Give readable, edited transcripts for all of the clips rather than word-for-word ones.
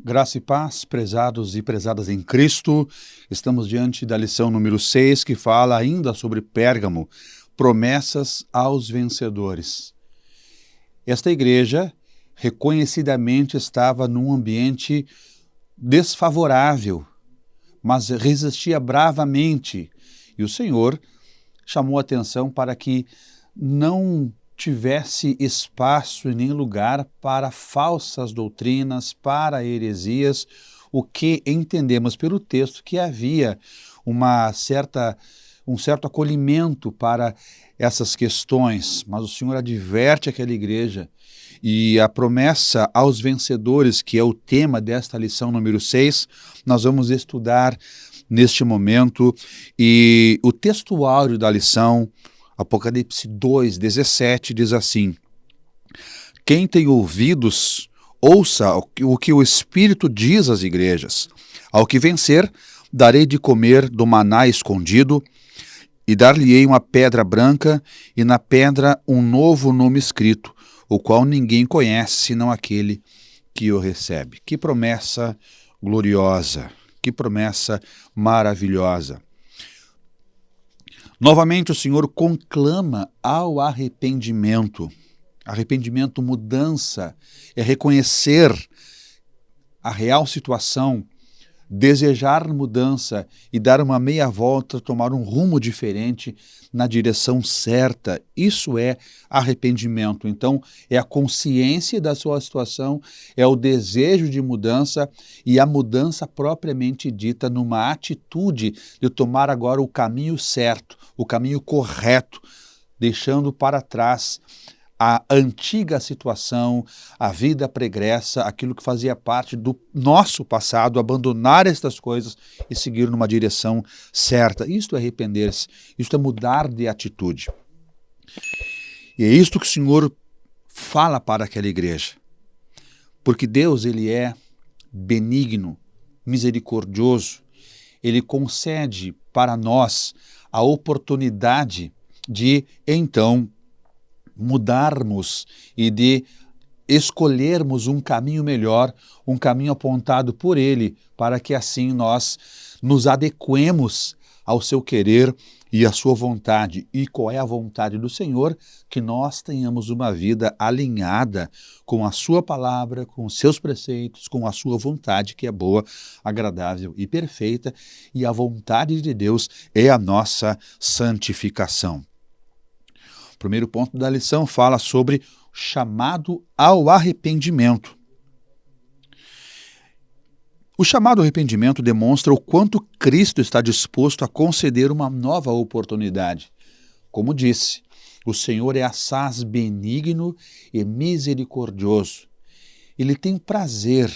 Graça e paz, prezados e prezadas em Cristo. Estamos diante da lição número 6, que fala ainda sobre Pérgamo, promessas aos vencedores. Esta igreja reconhecidamente estava num ambiente desfavorável, mas resistia bravamente. E o Senhor chamou a atenção para que não tivesse espaço e nem lugar para falsas doutrinas, para heresias, o que entendemos pelo texto que havia um certo acolhimento para essas questões, mas o Senhor adverte aquela igreja e a promessa aos vencedores, que é o tema desta lição número 6, nós vamos estudar neste momento, e o texto áureo da lição, Apocalipse 2:17, diz assim: quem tem ouvidos, ouça o que o Espírito diz às igrejas. Ao que vencer, darei de comer do maná escondido, e dar-lhe-ei uma pedra branca, e na pedra um novo nome escrito, o qual ninguém conhece, senão aquele que o recebe. Que promessa gloriosa, que promessa maravilhosa. Novamente o Senhor conclama ao arrependimento. Arrependimento, mudança, é reconhecer a real situação, desejar mudança e dar uma meia volta, tomar um rumo diferente na direção certa. Isso é arrependimento. Então, é a consciência da sua situação, é o desejo de mudança e a mudança propriamente dita numa atitude de tomar agora o caminho certo, o caminho correto, deixando para trás a antiga situação, a vida pregressa, aquilo que fazia parte do nosso passado, abandonar estas coisas e seguir numa direção certa. Isto é arrepender-se, isto é mudar de atitude. E é isto que o Senhor fala para aquela igreja. Porque Deus, Ele é benigno, misericordioso, Ele concede para nós a oportunidade de, então, mudarmos e de escolhermos um caminho melhor, um caminho apontado por Ele, para que assim nós nos adequemos ao seu querer e à sua vontade. E qual é a vontade do Senhor? Que nós tenhamos uma vida alinhada com a sua palavra, com os seus preceitos, com a sua vontade, que é boa, agradável e perfeita, e a vontade de Deus é a nossa santificação. O primeiro ponto da lição fala sobre chamado ao arrependimento. O chamado ao arrependimento demonstra o quanto Cristo está disposto a conceder uma nova oportunidade. Como disse, o Senhor é assaz benigno e misericordioso. Ele tem prazer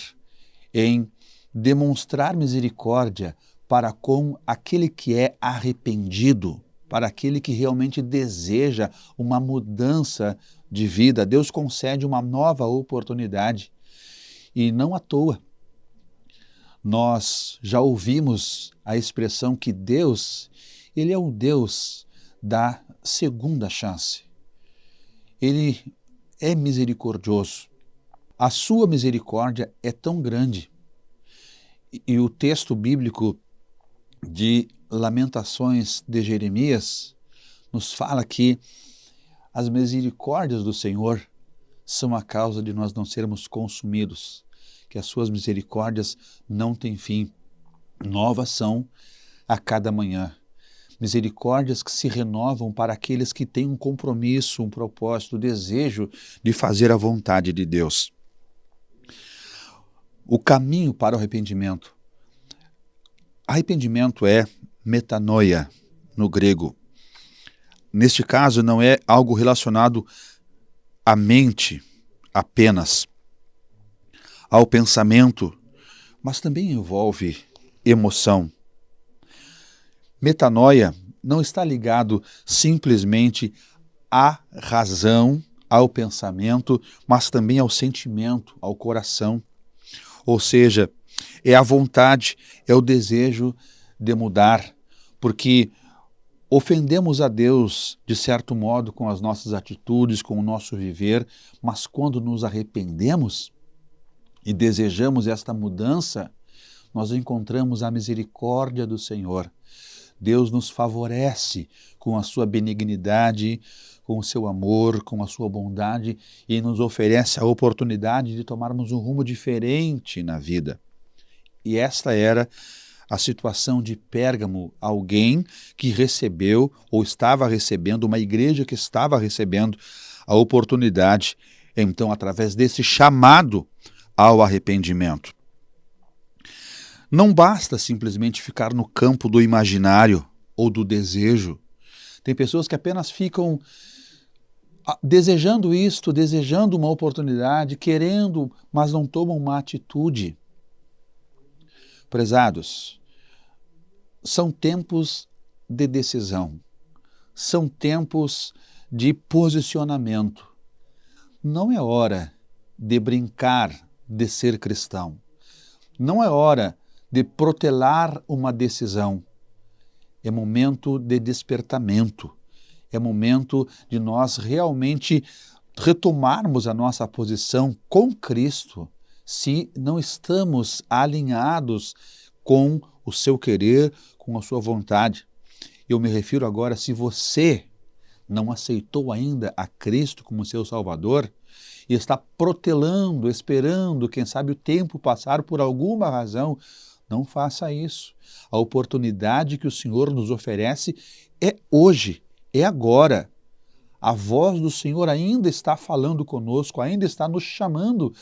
em demonstrar misericórdia para com aquele que é arrependido, para aquele que realmente deseja uma mudança de vida. Deus concede uma nova oportunidade. E não à toa. Nós já ouvimos a expressão que Deus, Ele é o Deus da segunda chance. Ele é misericordioso. A sua misericórdia é tão grande. E o texto bíblico de Lamentações de Jeremias nos fala que as misericórdias do Senhor são a causa de nós não sermos consumidos, que as suas misericórdias não têm fim, novas são a cada manhã. Misericórdias que se renovam para aqueles que têm um compromisso, um propósito, o desejo de fazer a vontade de Deus. O caminho para o arrependimento. Arrependimento é metanoia, no grego. Neste caso, não é algo relacionado à mente apenas, ao pensamento, mas também envolve emoção. Metanoia não está ligado simplesmente à razão, ao pensamento, mas também ao sentimento, ao coração. Ou seja, é a vontade, é o desejo de mudar, porque ofendemos a Deus, de certo modo, com as nossas atitudes, com o nosso viver, mas quando nos arrependemos, e desejamos esta mudança, nós encontramos a misericórdia do Senhor. Deus nos favorece com a sua benignidade, com o seu amor, com a sua bondade e nos oferece a oportunidade de tomarmos um rumo diferente na vida. E esta era a situação de Pérgamo, alguém que recebeu ou estava recebendo, uma igreja que estava recebendo a oportunidade, então, através desse chamado ao arrependimento. Não basta simplesmente ficar no campo do imaginário ou do desejo. Tem pessoas que apenas ficam desejando isto, desejando uma oportunidade, querendo, mas não tomam uma atitude. Prezados, são tempos de decisão, são tempos de posicionamento. Não é hora de brincar de ser cristão. Não é hora de protelar uma decisão. É momento de despertamento. É momento de nós realmente retomarmos a nossa posição com Cristo, se não estamos alinhados com o seu querer, com a sua vontade. Eu me refiro agora, se você não aceitou ainda a Cristo como seu Salvador e está protelando, esperando, quem sabe o tempo passar por alguma razão, não faça isso. A oportunidade que o Senhor nos oferece é hoje, é agora. A voz do Senhor ainda está falando conosco, ainda está nos chamando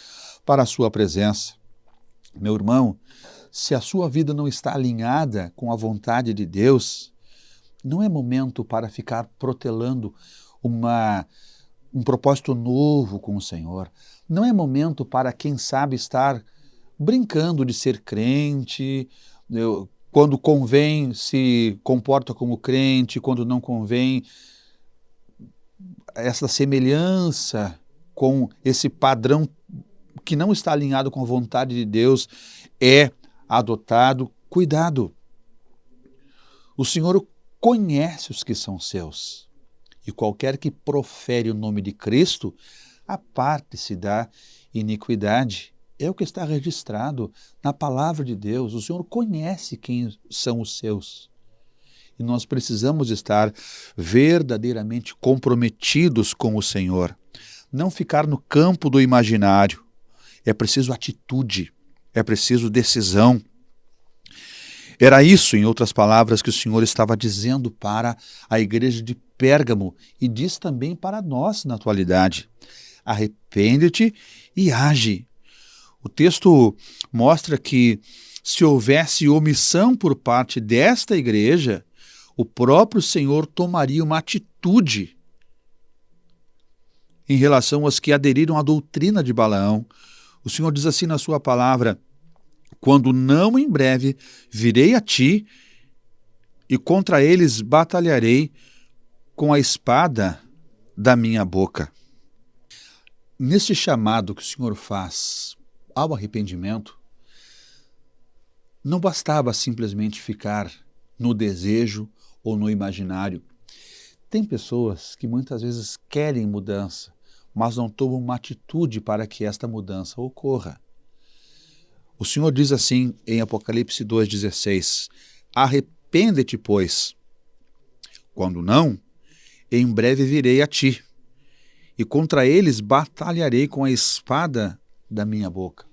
para a sua presença. Meu irmão, se a sua vida não está alinhada com a vontade de Deus, não é momento para ficar protelando um propósito novo com o Senhor. Não é momento para, quem sabe, estar brincando de ser crente, quando convém se comporta como crente, quando não convém, essa semelhança com esse padrão que não está alinhado com a vontade de Deus é adotado. Cuidado! O Senhor conhece os que são seus, e qualquer que profere o nome de Cristo, aparte-se da iniquidade. É o que está registrado na palavra de Deus. O Senhor conhece quem são os seus. E nós precisamos estar verdadeiramente comprometidos com o Senhor. Não ficar no campo do imaginário. É preciso atitude, é preciso decisão. Era isso, em outras palavras, que o Senhor estava dizendo para a igreja de Pérgamo e diz também para nós na atualidade. Arrepende-te e age. O texto mostra que se houvesse omissão por parte desta igreja, o próprio Senhor tomaria uma atitude em relação aos que aderiram à doutrina de Balaão. O Senhor diz assim na sua palavra: quando não em breve virei a ti e contra eles batalharei com a espada da minha boca. Neste chamado que o Senhor faz ao arrependimento, não bastava simplesmente ficar no desejo ou no imaginário. Tem pessoas que muitas vezes querem mudança, mas não tomam uma atitude para que esta mudança ocorra. O Senhor diz assim em Apocalipse 2,16: arrepende-te, pois. Quando não, em breve virei a ti, e contra eles batalharei com a espada da minha boca.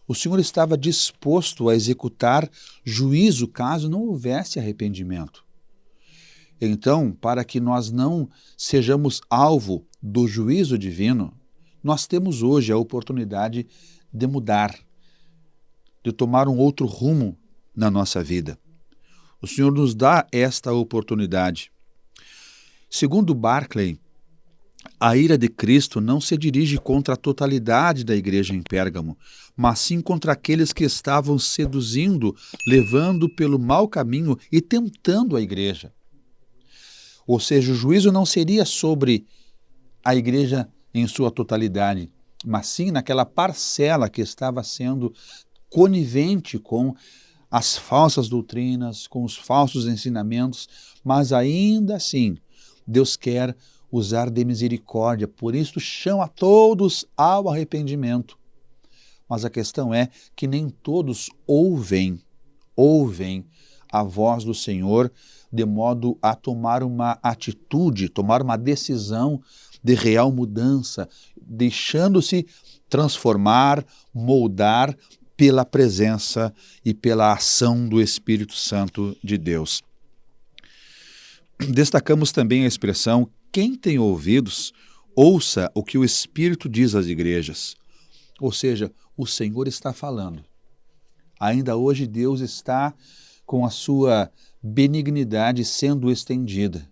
O Senhor estava disposto a executar juízo caso não houvesse arrependimento. Então, para que nós não sejamos alvo do juízo divino, nós temos hoje a oportunidade de mudar, de tomar um outro rumo na nossa vida. O Senhor nos dá esta oportunidade. Segundo Barclay, a ira de Cristo não se dirige contra a totalidade da igreja em Pérgamo, mas sim contra aqueles que estavam seduzindo, levando pelo mau caminho e tentando a igreja. Ou seja, o juízo não seria sobre a igreja em sua totalidade, mas sim naquela parcela que estava sendo conivente com as falsas doutrinas, com os falsos ensinamentos, mas ainda assim Deus quer usar de misericórdia, por isso chama todos ao arrependimento, mas a questão é que nem todos ouvem a voz do Senhor de modo a tomar uma atitude, tomar uma decisão de real mudança, deixando-se transformar, moldar pela presença e pela ação do Espírito Santo de Deus. Destacamos também a expressão: quem tem ouvidos, ouça o que o Espírito diz às igrejas. Ou seja, o Senhor está falando. Ainda hoje Deus está com a sua benignidade sendo estendida.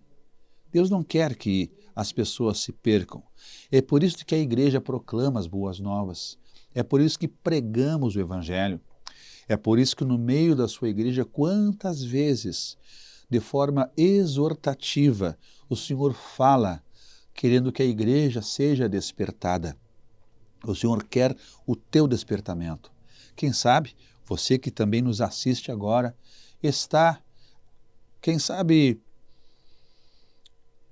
Deus não quer que as pessoas se percam. É por isso que a igreja proclama as boas novas. É por isso que pregamos o Evangelho. É por isso que no meio da sua igreja, quantas vezes, de forma exortativa, o Senhor fala, querendo que a igreja seja despertada. O Senhor quer o teu despertamento. Quem sabe, você que também nos assiste agora, está, quem sabe,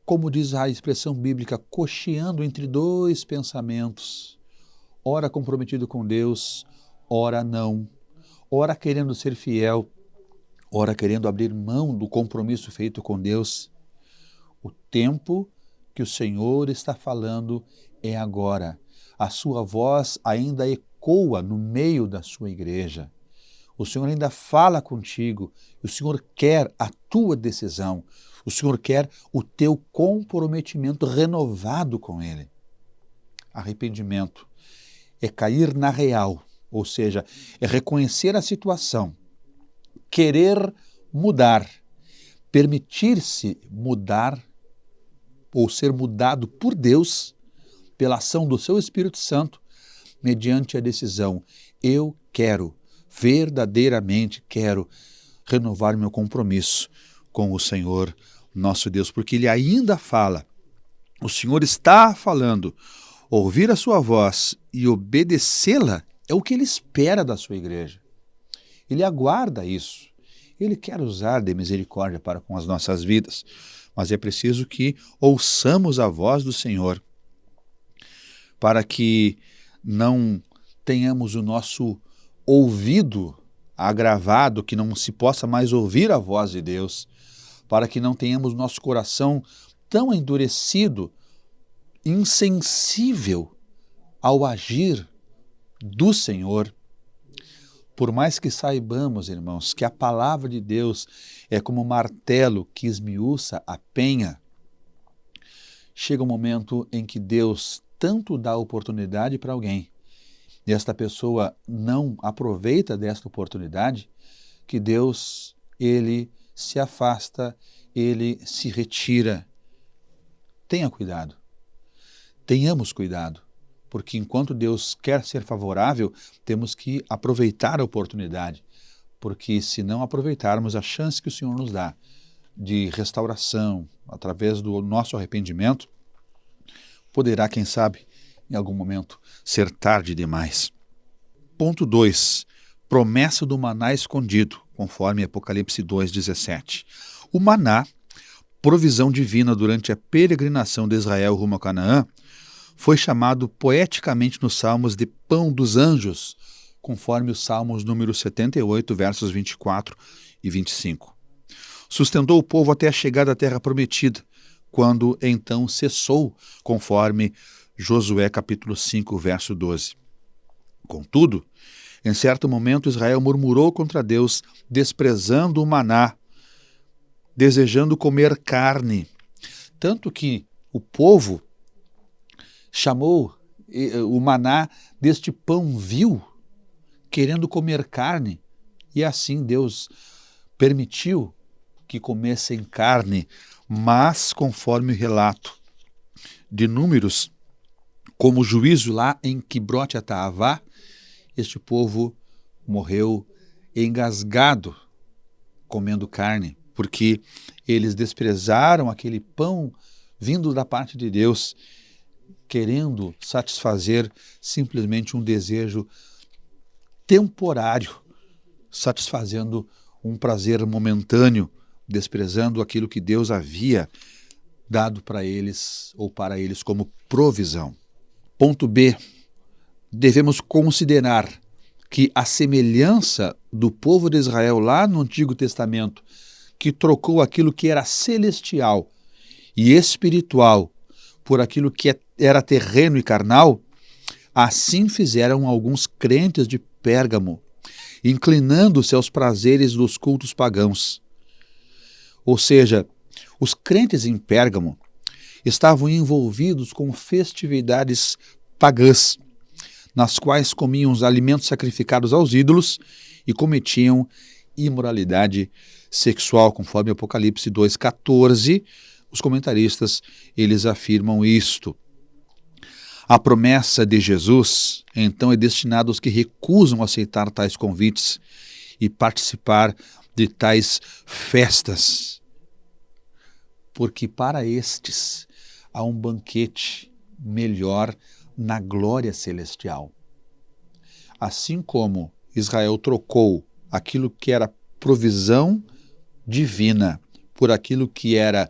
como diz a expressão bíblica, cocheando entre dois pensamentos, ora comprometido com Deus, ora não, ora querendo ser fiel, ora querendo abrir mão do compromisso feito com Deus. O tempo que o Senhor está falando é agora. A sua voz ainda ecoa no meio da sua igreja. O Senhor ainda fala contigo. O Senhor quer a tua decisão. O Senhor quer o teu comprometimento renovado com Ele. Arrependimento é cair na real, ou seja, é reconhecer a situação, querer mudar, permitir-se mudar ou ser mudado por Deus pela ação do seu Espírito Santo, mediante a decisão: eu quero, verdadeiramente quero renovar meu compromisso com o Senhor nosso Deus, porque Ele ainda fala, o Senhor está falando. Ouvir a sua voz e obedecê-la é o que Ele espera da sua igreja. Ele aguarda isso. Ele quer usar de misericórdia para com as nossas vidas, mas é preciso que ouçamos a voz do Senhor, para que não tenhamos o nosso ouvido agravado, que não se possa mais ouvir a voz de Deus, para que não tenhamos nosso coração tão endurecido, insensível ao agir do Senhor. Por mais que saibamos, irmãos, que a palavra de Deus é como um martelo que esmiuça a penha, chega um momento em que Deus tanto dá oportunidade para alguém e esta pessoa não aproveita desta oportunidade, que Deus, Ele se afasta, Ele se retira. Tenha cuidado. Tenhamos cuidado, porque enquanto Deus quer ser favorável, temos que aproveitar a oportunidade, porque se não aproveitarmos a chance que o Senhor nos dá de restauração, através do nosso arrependimento, poderá, quem sabe, em algum momento, ser tarde demais. Ponto 2. Promessa do maná escondido, conforme Apocalipse 2,17. O maná, provisão divina durante a peregrinação de Israel rumo a Canaã, foi chamado poeticamente nos Salmos de pão dos anjos, conforme os Salmos número 78, versos 24 e 25. Sustentou o povo até a chegada à terra prometida, quando então cessou, conforme Josué capítulo 5, verso 12. Contudo, em certo momento Israel murmurou contra Deus, desprezando o maná, desejando comer carne, tanto que o povo chamou o maná deste pão vil, querendo comer carne, e assim Deus permitiu que comessem carne, mas conforme o relato de Números, como juízo lá em Quibrote Ataavá, este povo morreu engasgado comendo carne, porque eles desprezaram aquele pão vindo da parte de Deus, querendo satisfazer simplesmente um desejo temporário, satisfazendo um prazer momentâneo, desprezando aquilo que Deus havia dado para eles ou para eles como provisão. Ponto B devemos considerar que a semelhança do povo de Israel lá no Antigo Testamento, que trocou aquilo que era celestial e espiritual por aquilo que era terreno e carnal, assim fizeram alguns crentes de Pérgamo, inclinando-se aos prazeres dos cultos pagãos. Ou seja, os crentes em Pérgamo estavam envolvidos com festividades pagãs, nas quais comiam os alimentos sacrificados aos ídolos e cometiam imoralidade sexual, conforme Apocalipse 2,14, os comentaristas eles afirmam isto. A promessa de Jesus, então, é destinada aos que recusam aceitar tais convites e participar de tais festas, porque para estes há um banquete melhor na glória celestial. Assim como Israel trocou aquilo que era provisão divina por aquilo que era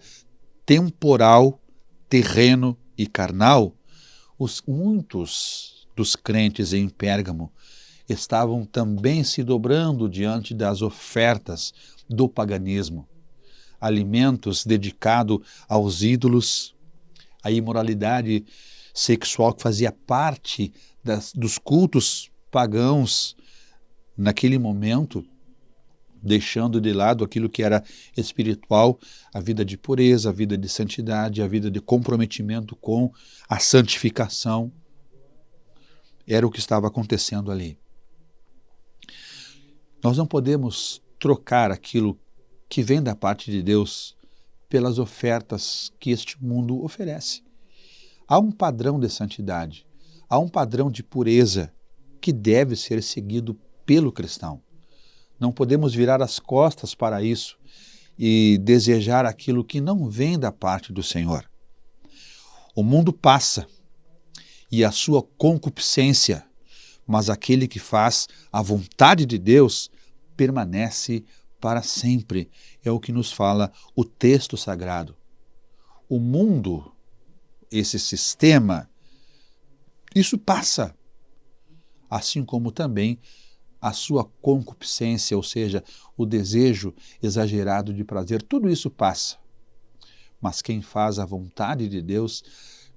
temporal, terreno e carnal, muitos dos crentes em Pérgamo estavam também se dobrando diante das ofertas do paganismo, alimentos dedicados aos ídolos, a imoralidade sexual que fazia parte dos cultos pagãos naquele momento, deixando de lado aquilo que era espiritual, a vida de pureza, a vida de santidade, a vida de comprometimento com a santificação. Era o que estava acontecendo ali. Nós não podemos trocar aquilo que vem da parte de Deus pelas ofertas que este mundo oferece. Há um padrão de santidade, há um padrão de pureza que deve ser seguido pelo cristão. Não podemos virar as costas para isso e desejar aquilo que não vem da parte do Senhor. O mundo passa e a sua concupiscência, mas aquele que faz a vontade de Deus permanece para sempre. É o que nos fala o texto sagrado. O mundo, esse sistema, isso passa, assim como também a sua concupiscência, ou seja, o desejo exagerado de prazer, tudo isso passa. Mas quem faz a vontade de Deus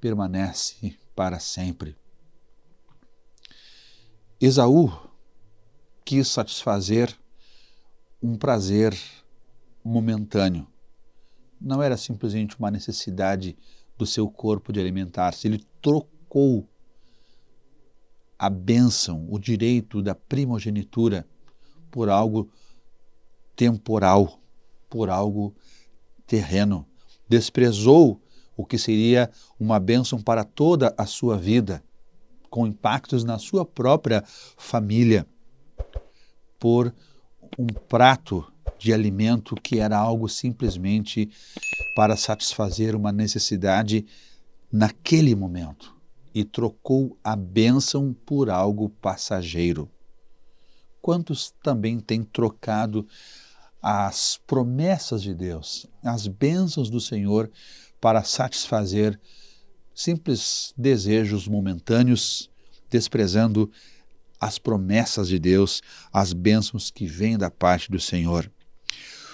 permanece para sempre. Esaú quis satisfazer um prazer momentâneo. Não era simplesmente uma necessidade do seu corpo de alimentar-se. Ele trocou a bênção, o direito da primogenitura por algo temporal, por algo terreno. Desprezou o que seria uma bênção para toda a sua vida, com impactos na sua própria família, por um prato de alimento que era algo simplesmente para satisfazer uma necessidade naquele momento. E trocou a bênção por algo passageiro. Quantos também têm trocado as promessas de Deus, as bênçãos do Senhor, para satisfazer simples desejos momentâneos, desprezando as promessas de Deus, as bênçãos que vêm da parte do Senhor.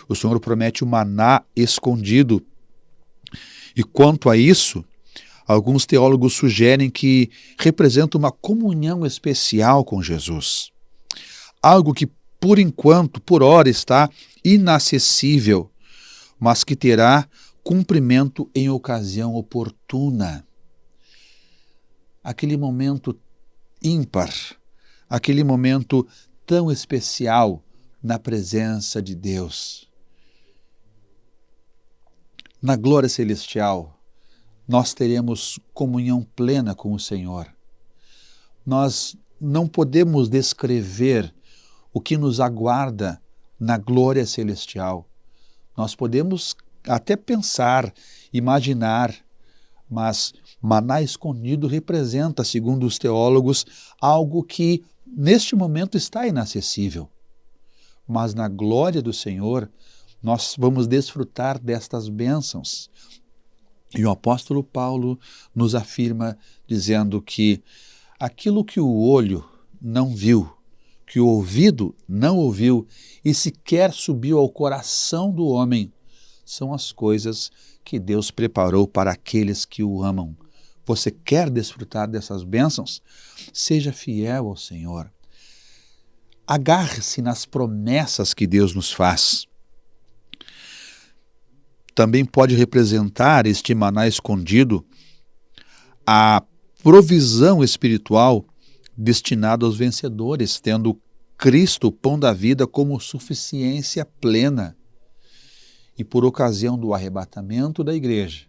O Senhor promete o maná escondido. E quanto a isso, alguns teólogos sugerem que representa uma comunhão especial com Jesus. Algo que, por enquanto, por hora, está inacessível, mas que terá cumprimento em ocasião oportuna. Aquele momento ímpar, aquele momento tão especial na presença de Deus. Na glória celestial, nós teremos comunhão plena com o Senhor. Nós não podemos descrever o que nos aguarda na glória celestial. Nós podemos até pensar, imaginar, mas maná escondido representa, segundo os teólogos, algo que neste momento está inacessível. Mas na glória do Senhor, nós vamos desfrutar destas bênçãos. E o apóstolo Paulo nos afirma dizendo que aquilo que o olho não viu, que o ouvido não ouviu e sequer subiu ao coração do homem, são as coisas que Deus preparou para aqueles que o amam. Você quer desfrutar dessas bênçãos? Seja fiel ao Senhor. Agarre-se nas promessas que Deus nos faz. Também pode representar este maná escondido a provisão espiritual destinada aos vencedores, tendo Cristo, o pão da vida, como suficiência plena. E por ocasião do arrebatamento da igreja,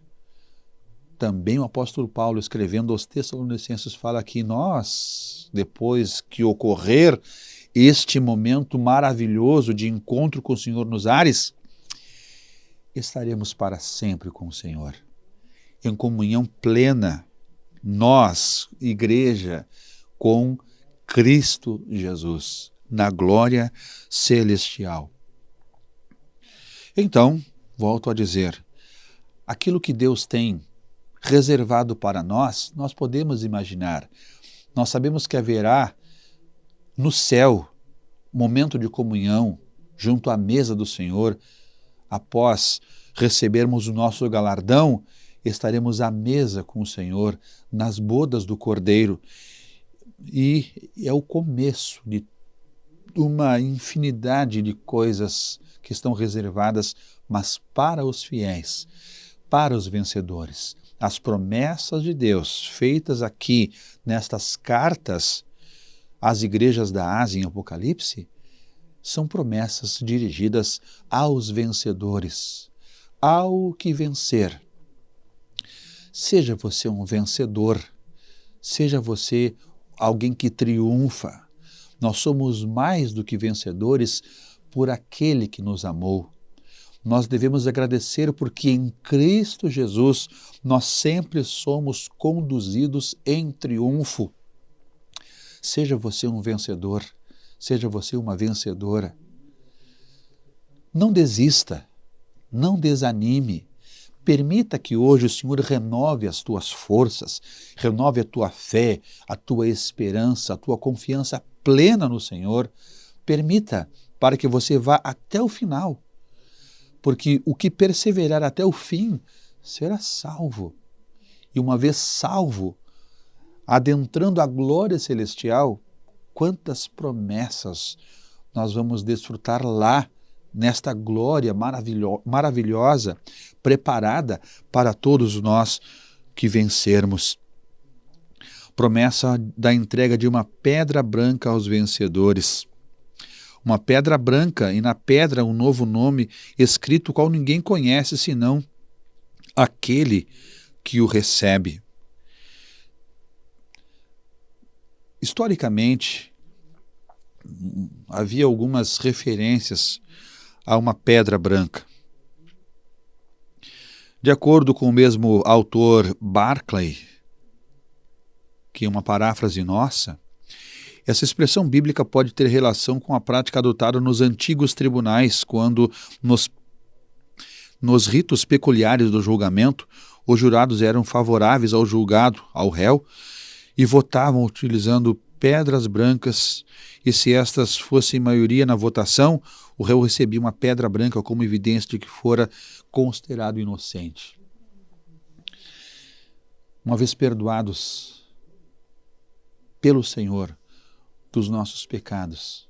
também o apóstolo Paulo, escrevendo aos Tessalonicenses, fala que nós, depois que ocorrer este momento maravilhoso de encontro com o Senhor nos ares, estaremos para sempre com o Senhor, em comunhão plena, nós, igreja, com Cristo Jesus, na glória celestial. Então, volto a dizer, aquilo que Deus tem reservado para nós, nós podemos imaginar. Nós sabemos que haverá no céu momento de comunhão junto à mesa do Senhor. Após recebermos o nosso galardão, estaremos à mesa com o Senhor nas bodas do Cordeiro. E é o começo de uma infinidade de coisas que estão reservadas, mas para os fiéis, para os vencedores. As promessas de Deus feitas aqui nestas cartas às igrejas da Ásia em Apocalipse são promessas dirigidas aos vencedores, ao que vencer. Seja você um vencedor, seja você alguém que triunfa. Nós somos mais do que vencedores por aquele que nos amou. Nós devemos agradecer porque em Cristo Jesus nós sempre somos conduzidos em triunfo. Seja você um vencedor, seja você uma vencedora. Não desista, não desanime. Permita que hoje o Senhor renove as tuas forças, renove a tua fé, a tua esperança, a tua confiança plena no Senhor. Permita para que você vá até o final, porque o que perseverar até o fim será salvo. E uma vez salvo, adentrando a glória celestial, quantas promessas nós vamos desfrutar lá, nesta glória maravilhosa, preparada para todos nós que vencermos. Promessa da entrega de uma pedra branca aos vencedores. Uma pedra branca e na pedra um novo nome escrito qual ninguém conhece senão aquele que o recebe. Historicamente, havia algumas referências a uma pedra branca. De acordo com o mesmo autor Barclay, que é uma paráfrase nossa, essa expressão bíblica pode ter relação com a prática adotada nos antigos tribunais, quando nos ritos peculiares do julgamento, os jurados eram favoráveis ao julgado, ao réu, e votavam utilizando pedras brancas, e se estas fossem maioria na votação, o réu recebia uma pedra branca como evidência de que fora considerado inocente. Uma vez perdoados pelo Senhor dos nossos pecados,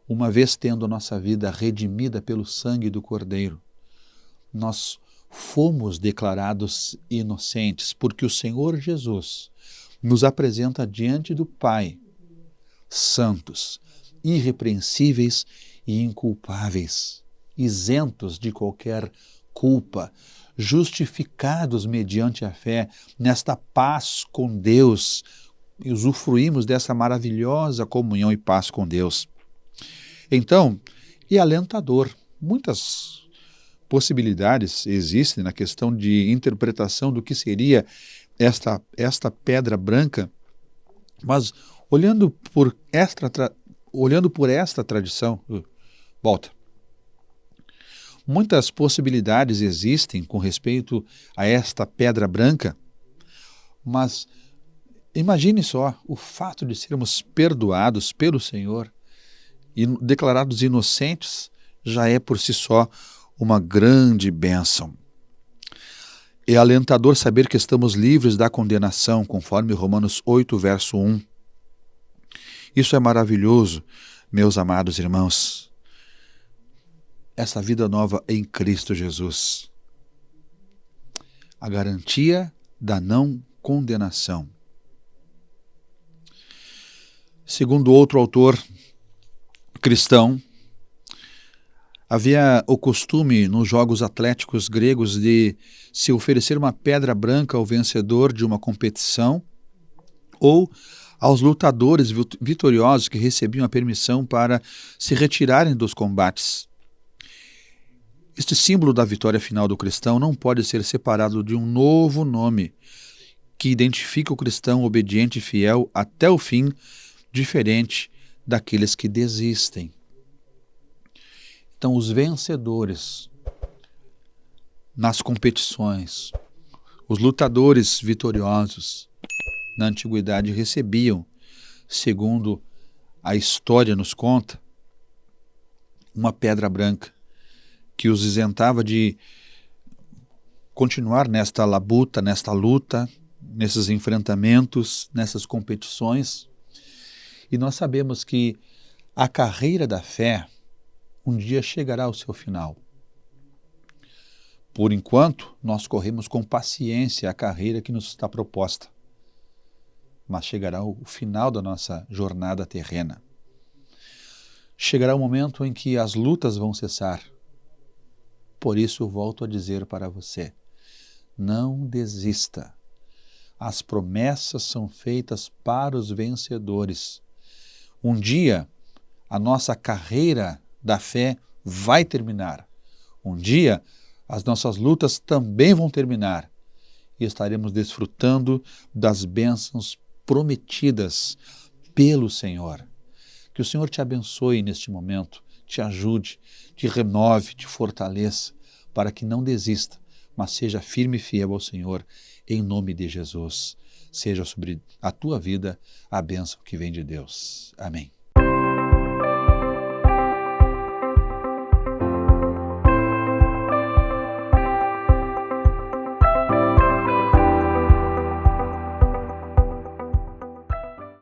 uma vez tendo a nossa vida redimida pelo sangue do Cordeiro, nós fomos declarados inocentes, porque o Senhor Jesus nos apresenta diante do Pai, santos, irrepreensíveis e inculpáveis, isentos de qualquer culpa, justificados mediante a fé, nesta paz com Deus, e usufruímos dessa maravilhosa comunhão e paz com Deus. Então, é alentador. Muitas possibilidades existem na questão de interpretação do que seria esta pedra branca, mas olhando por esta tradição, muitas possibilidades existem com respeito a esta pedra branca, mas Imagine só, o fato de sermos perdoados pelo Senhor e declarados inocentes já é por si só uma grande bênção. É alentador saber que estamos livres da condenação, conforme Romanos 8, verso 1. Isso é maravilhoso, meus amados irmãos. Essa vida nova em Cristo Jesus. A garantia da não condenação. Segundo outro autor cristão, havia o costume nos jogos atléticos gregos de se oferecer uma pedra branca ao vencedor de uma competição ou aos lutadores vitoriosos que recebiam a permissão para se retirarem dos combates. Este símbolo da vitória final do cristão não pode ser separado de um novo nome que identifica o cristão obediente e fiel até o fim, diferente daqueles que desistem. Então, os vencedores nas competições, os lutadores vitoriosos na antiguidade recebiam, segundo a história nos conta, uma pedra branca que os isentava de continuar nesta labuta, nesta luta, nesses enfrentamentos, nessas competições. E nós sabemos que a carreira da fé um dia chegará ao seu final. Por enquanto, nós corremos com paciência a carreira que nos está proposta. Mas chegará o final da nossa jornada terrena. Chegará o momento em que as lutas vão cessar. Por isso eu volto a dizer para você, não desista. As promessas são feitas para os vencedores. Um dia, a nossa carreira da fé vai terminar. Um dia, as nossas lutas também vão terminar. E estaremos desfrutando das bênçãos prometidas pelo Senhor. Que o Senhor te abençoe neste momento, te ajude, te renove, te fortaleça, para que não desista, mas seja firme e fiel ao Senhor, em nome de Jesus. Seja sobre a tua vida a bênção que vem de Deus. Amém.